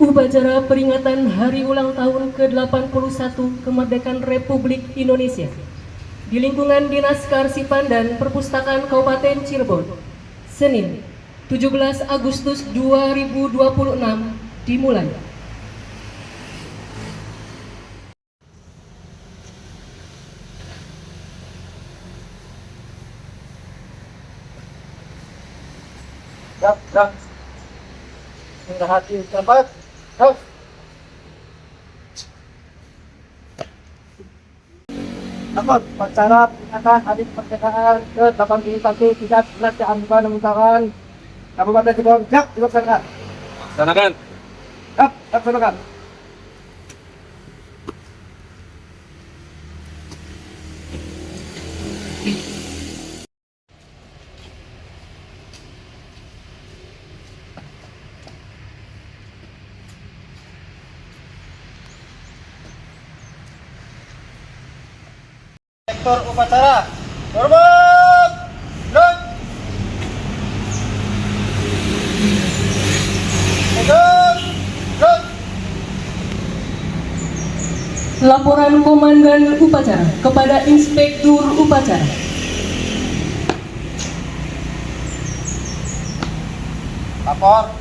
Upacara peringatan Hari Ulang Tahun ke-81 Kemerdekaan Republik Indonesia di lingkungan Dinas Kearsipan dan Perpustakaan Kabupaten Cirebon, Senin, 17 Agustus 2026 dimulai. Dah. Sudah hati tempat. Dah. Takut pacara peringatan Hari Kemerdekaan ke-81 tidak yang menggunakan Kabupaten Cirebon. Dilaksanakan. Laksanakan. Laksanakan. Sektor upacara. Hormat. Gerak. Gerak. Laporan Komandan Upacara kepada Inspektur Upacara. Lapor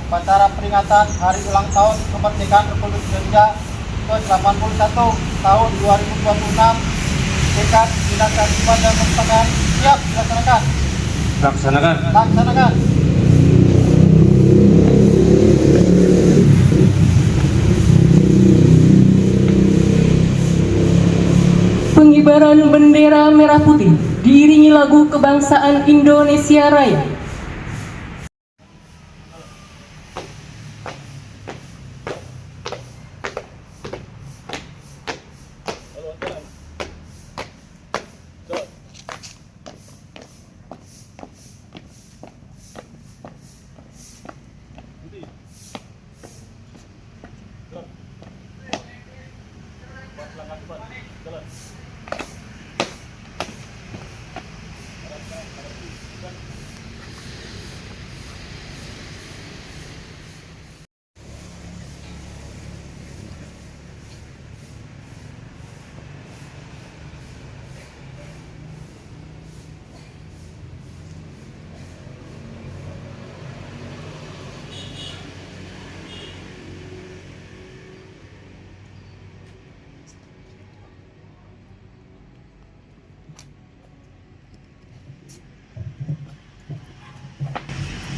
upacara peringatan Hari Ulang Tahun Kemerdekaan Republik Indonesia ke-81 tahun 2026 tingkat Dinas Kearsipan dan Perpustakaan siap dilaksanakan. Laksanakan. Laksanakan. Pengibaran bendera merah putih diiringi lagu kebangsaan Indonesia Raya.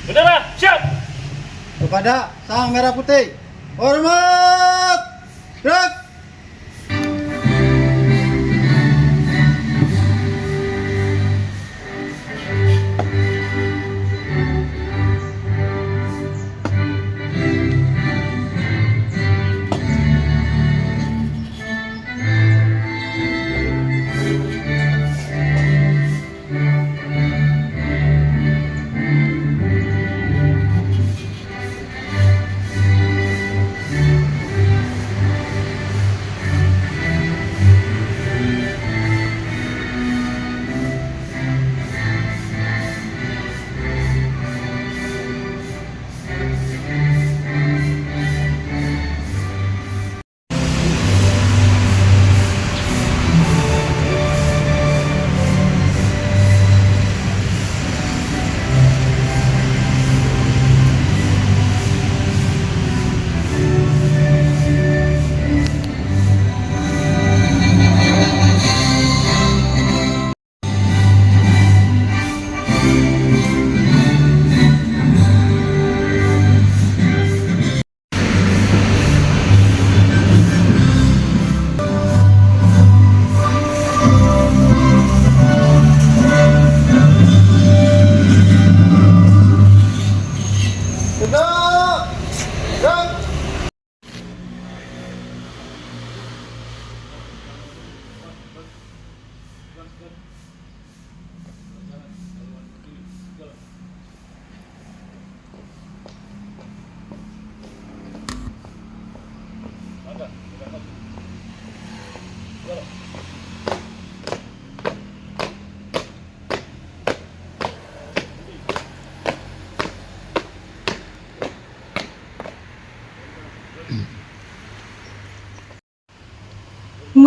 Bendera siap. Kepada Sang Merah Putih. Hormat. Gerak.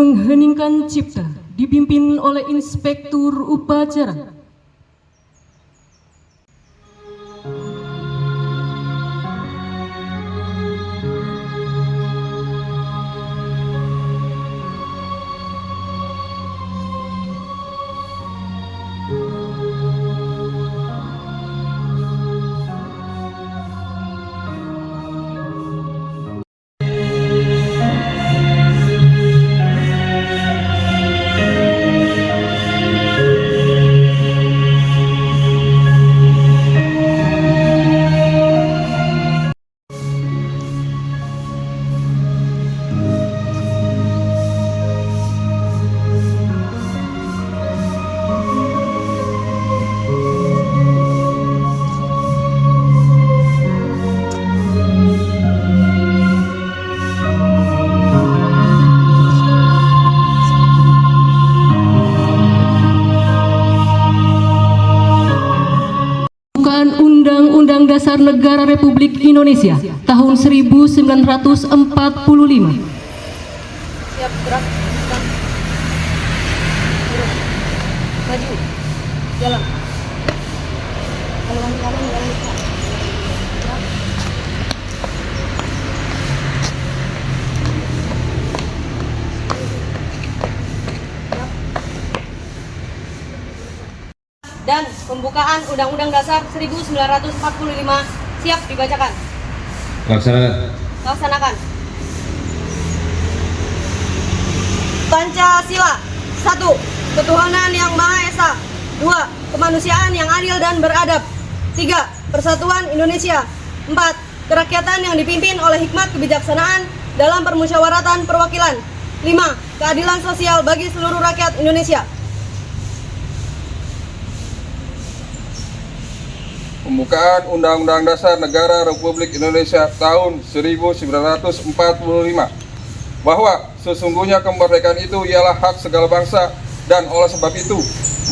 mengheningkan cipta dipimpin oleh Inspektur Upacara. Undang-Undang Dasar Negara Republik Indonesia tahun 1945. Siap, gerak. Maju. Jalan. Haluan kanan, jalan depan. Gerak. Dan pembukaan Undang-Undang Dasar 1945 siap dibacakan. Laksanakan. Laksanakan. Pancasila. 1. Ketuhanan yang Maha Esa. 2. Kemanusiaan yang adil dan beradab. 3. Persatuan Indonesia. 4. Kerakyatan yang dipimpin oleh hikmat kebijaksanaan dalam permusyawaratan perwakilan. 5. Keadilan sosial bagi seluruh rakyat Indonesia. Pembukaan Undang-Undang Dasar Negara Republik Indonesia tahun 1945 bahwa sesungguhnya kemerdekaan itu ialah hak segala bangsa dan oleh sebab itu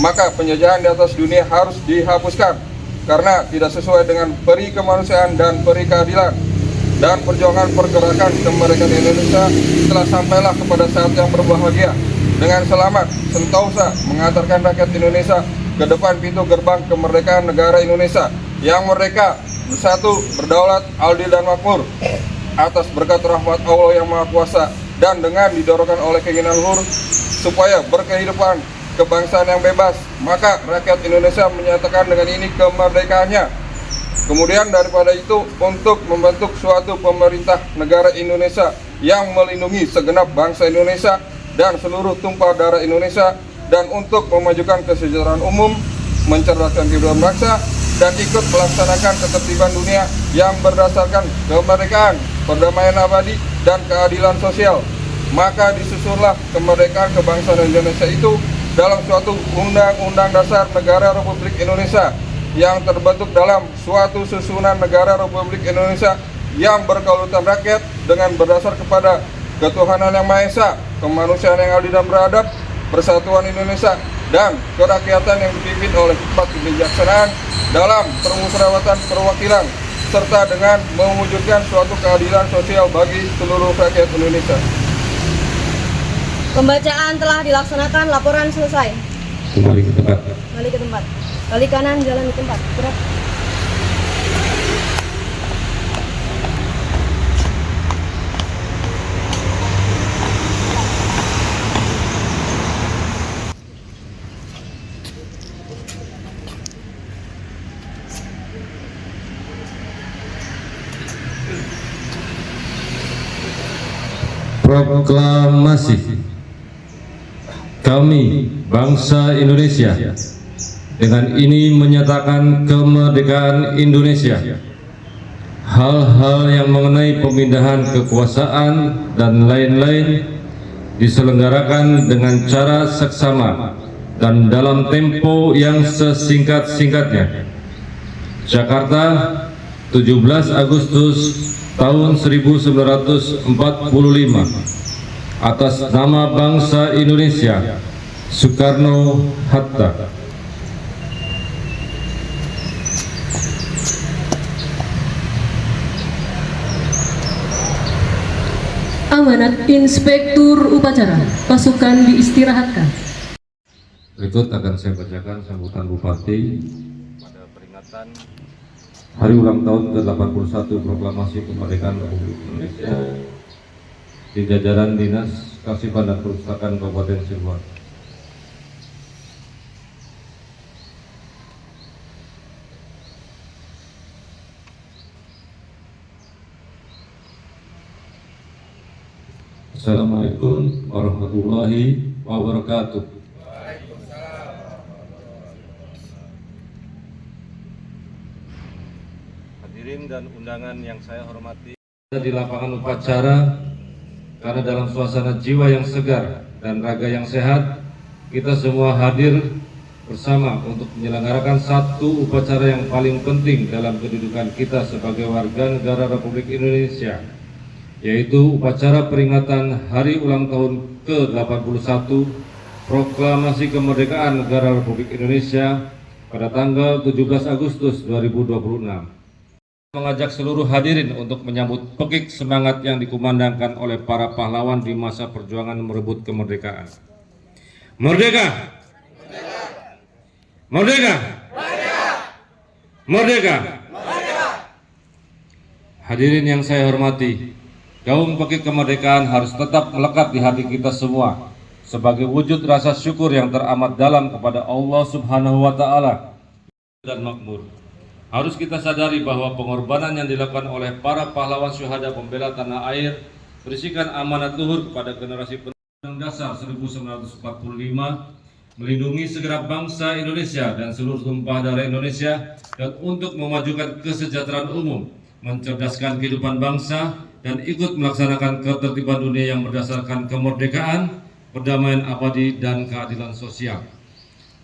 maka penjajahan di atas dunia harus dihapuskan karena tidak sesuai dengan peri kemanusiaan dan peri keadilan, dan perjuangan pergerakan kemerdekaan Indonesia telah sampailah kepada saat yang berbahagia dengan selamat sentosa mengantarkan rakyat Indonesia ke depan pintu gerbang kemerdekaan negara Indonesia yang merdeka, bersatu, berdaulat, adil dan makmur atas berkat rahmat Allah yang Maha Kuasa, dan dengan didorongkan oleh keinginan luhur supaya berkehidupan kebangsaan yang bebas, maka rakyat Indonesia menyatakan dengan ini kemerdekaannya. Kemudian daripada itu, untuk membentuk suatu pemerintah negara Indonesia yang melindungi segenap bangsa Indonesia dan seluruh tumpah darah Indonesia, dan untuk memajukan kesejahteraan umum, mencerdaskan kehidupan bangsa, dan ikut melaksanakan ketertiban dunia yang berdasarkan kemerdekaan, perdamaian abadi, dan keadilan sosial. Maka disusunlah kemerdekaan kebangsaan Indonesia itu dalam suatu Undang-Undang Dasar Negara Republik Indonesia yang terbentuk dalam suatu susunan negara Republik Indonesia yang berkedaulatan rakyat dengan berdasar kepada ketuhanan yang Maha Esa, kemanusiaan yang adil dan beradab, persatuan Indonesia, dan kerakyatan yang dipimpin oleh hikmat kebijaksanaan dalam permusyawaratan perwakilan, serta dengan mewujudkan suatu keadilan sosial bagi seluruh rakyat Indonesia. Pembacaan telah dilaksanakan, laporan selesai. Kembali ke tempat. Balik ke tempat. Balik kanan, jalan di tempat. Gerak. Proklamasi. Kami, bangsa Indonesia, dengan ini menyatakan kemerdekaan Indonesia. Hal-hal yang mengenai pemindahan kekuasaan dan lain-lain diselenggarakan dengan cara seksama dan dalam tempo yang sesingkat-singkatnya. Jakarta, 17 Agustus tahun 1945. Atas nama bangsa Indonesia, Soekarno-Hatta. Amanat Inspektur Upacara, pasukan diistirahatkan. Berikut akan saya bacakan sambutan Bupati pada peringatan Hari Ulang Tahun ke-81 Proklamasi Kemerdekaan Republik Indonesia di jajaran Dinas Kearsipan dan Perpustakaan Kabupaten Cirebon. Assalamualaikum warahmatullahi wabarakatuh. Hadirin dan undangan yang saya hormati, di lapangan upacara, karena dalam suasana jiwa yang segar dan raga yang sehat, kita semua hadir bersama untuk menyelenggarakan satu upacara yang paling penting dalam kedudukan kita sebagai warga negara Republik Indonesia, yaitu upacara peringatan Hari Ulang Tahun ke-81 Proklamasi Kemerdekaan Negara Republik Indonesia pada tanggal 17 Agustus 2026. Mengajak seluruh hadirin untuk menyambut pekik semangat yang dikumandangkan oleh para pahlawan di masa perjuangan merebut kemerdekaan. Merdeka! Merdeka! Merdeka! Merdeka! Hadirin yang saya hormati, gaung pekik kemerdekaan harus tetap melekat di hati kita semua sebagai wujud rasa syukur yang teramat dalam kepada Allah Subhanahu wa Ta'ala dan makmur. Harus kita sadari bahwa pengorbanan yang dilakukan oleh para pahlawan syuhada pembela tanah air berisikan amanat luhur kepada generasi Undang-Undang Dasar 1945, melindungi segenap bangsa Indonesia dan seluruh tumpah darah Indonesia, dan untuk memajukan kesejahteraan umum, mencerdaskan kehidupan bangsa, dan ikut melaksanakan ketertiban dunia yang berdasarkan kemerdekaan, perdamaian abadi, dan keadilan sosial.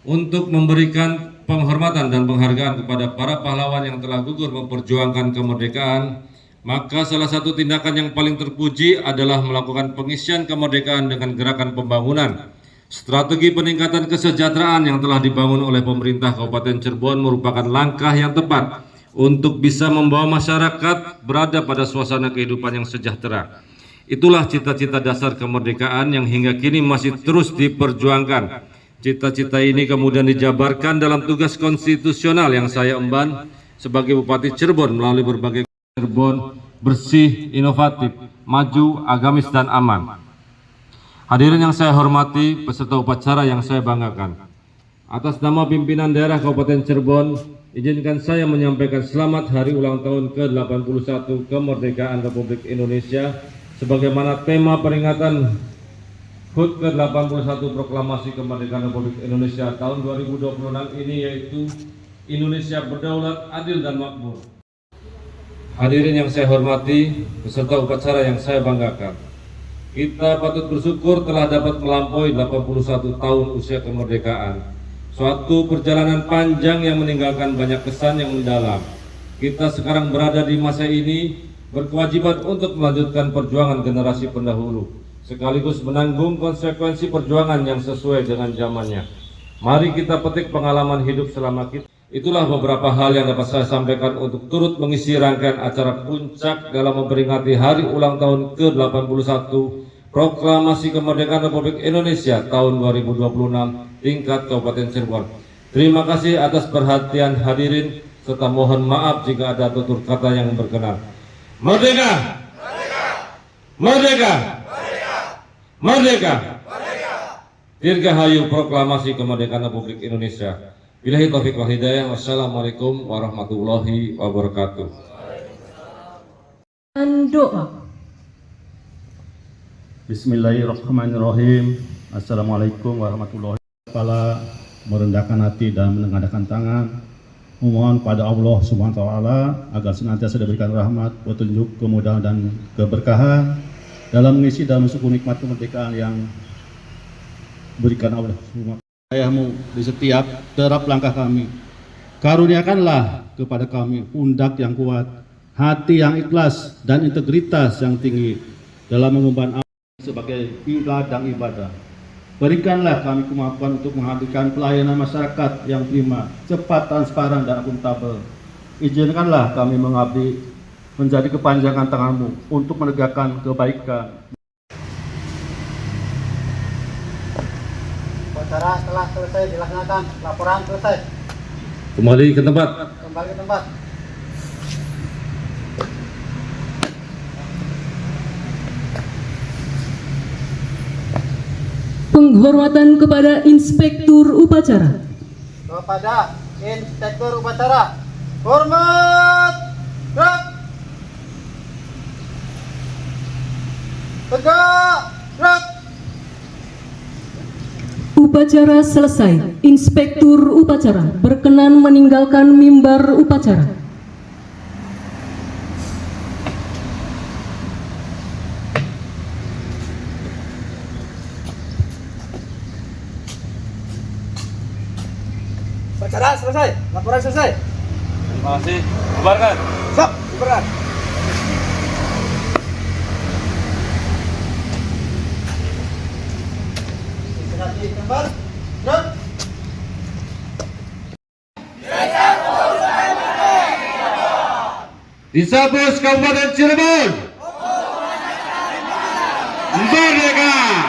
Untuk memberikan penghormatan dan penghargaan kepada para pahlawan yang telah gugur memperjuangkan kemerdekaan, maka salah satu tindakan yang paling terpuji adalah melakukan pengisian kemerdekaan dengan gerakan pembangunan. Strategi peningkatan kesejahteraan yang telah dibangun oleh pemerintah Kabupaten Cirebon merupakan langkah yang tepat untuk bisa membawa masyarakat berada pada suasana kehidupan yang sejahtera. Itulah cita-cita dasar kemerdekaan yang hingga kini masih terus diperjuangkan. Cita-cita ini kemudian dijabarkan dalam tugas konstitusional yang saya emban sebagai Bupati Cirebon melalui berbagai Cirebon bersih, inovatif, maju, agamis, dan aman. Hadirin yang saya hormati, peserta upacara yang saya banggakan, atas nama pimpinan daerah Kabupaten Cirebon, izinkan saya menyampaikan selamat Hari Ulang Tahun ke-81 Kemerdekaan Republik Indonesia sebagaimana tema peringatan HUT ke-81 Proklamasi Kemerdekaan Republik Indonesia tahun 2026 ini, yaitu Indonesia berdaulat, adil, dan makmur. Hadirin yang saya hormati, peserta upacara yang saya banggakan, kita patut bersyukur telah dapat melampaui 81 tahun usia kemerdekaan. Suatu perjalanan panjang yang meninggalkan banyak kesan yang mendalam. Kita sekarang berada di masa ini berkewajiban untuk melanjutkan perjuangan generasi pendahulu, sekaligus menanggung konsekuensi perjuangan yang sesuai dengan zamannya. Mari kita petik pengalaman hidup selama kita. Itulah beberapa hal yang dapat saya sampaikan untuk turut mengisi rangkaian acara puncak dalam memperingati Hari Ulang Tahun ke-81 Proklamasi Kemerdekaan Republik Indonesia tahun 2026 tingkat Kabupaten Cirebon. Terima kasih atas perhatian hadirin, serta mohon maaf jika ada tutur kata yang berkenan. Merdeka! Merdeka! Merdeka! Merdeka! Dirgahayu Proklamasi Kemerdekaan Republik Indonesia. Billahi taufiq wal hidayah. Wassalamualaikum warahmatullahi wabarakatuh. Doa. Bismillahirrahmanirrahim. Assalamualaikum warahmatullahi wabarakatuh. Merendahkan hati dan menengadahkan tangan, memohon pada Allah Subhanahu wa Ta'ala agar senantiasa diberikan rahmat, petunjuk, kemudahan, dan keberkahan dalam mengisi dan mensyukur nikmat kemerdekaan yang berikan Allah Subhanahu wa Ta'ala. Ayahmu di setiap derap langkah kami, karuniakanlah kepada kami pundak yang kuat, hati yang ikhlas, dan integritas yang tinggi dalam mengemban sebagai ladang ibadah. Berikanlah kami kemampuan untuk menghadirkan pelayanan masyarakat yang prima, cepat, transparan, dan akuntabel. Izinkanlah kami mengabdi menjadi kepanjangan tanganmu untuk menegakkan kebaikan. Upacara telah selesai dilaksanakan. Laporan selesai. Kembali ke tempat. Kembali ke tempat. Penghormatan kepada Inspektur Upacara. Kepada Inspektur Upacara. Hormat. Gerak. Tegak. Gerak. Upacara selesai. Inspektur Upacara berkenan meninggalkan mimbar upacara. Upacara selesai. Laporan selesai. Terima kasih. Bubarkan. Siap. Bubarkan. Istirahat di tempat. Gerak. Disabus Kabupaten Cirebon. Merdeka!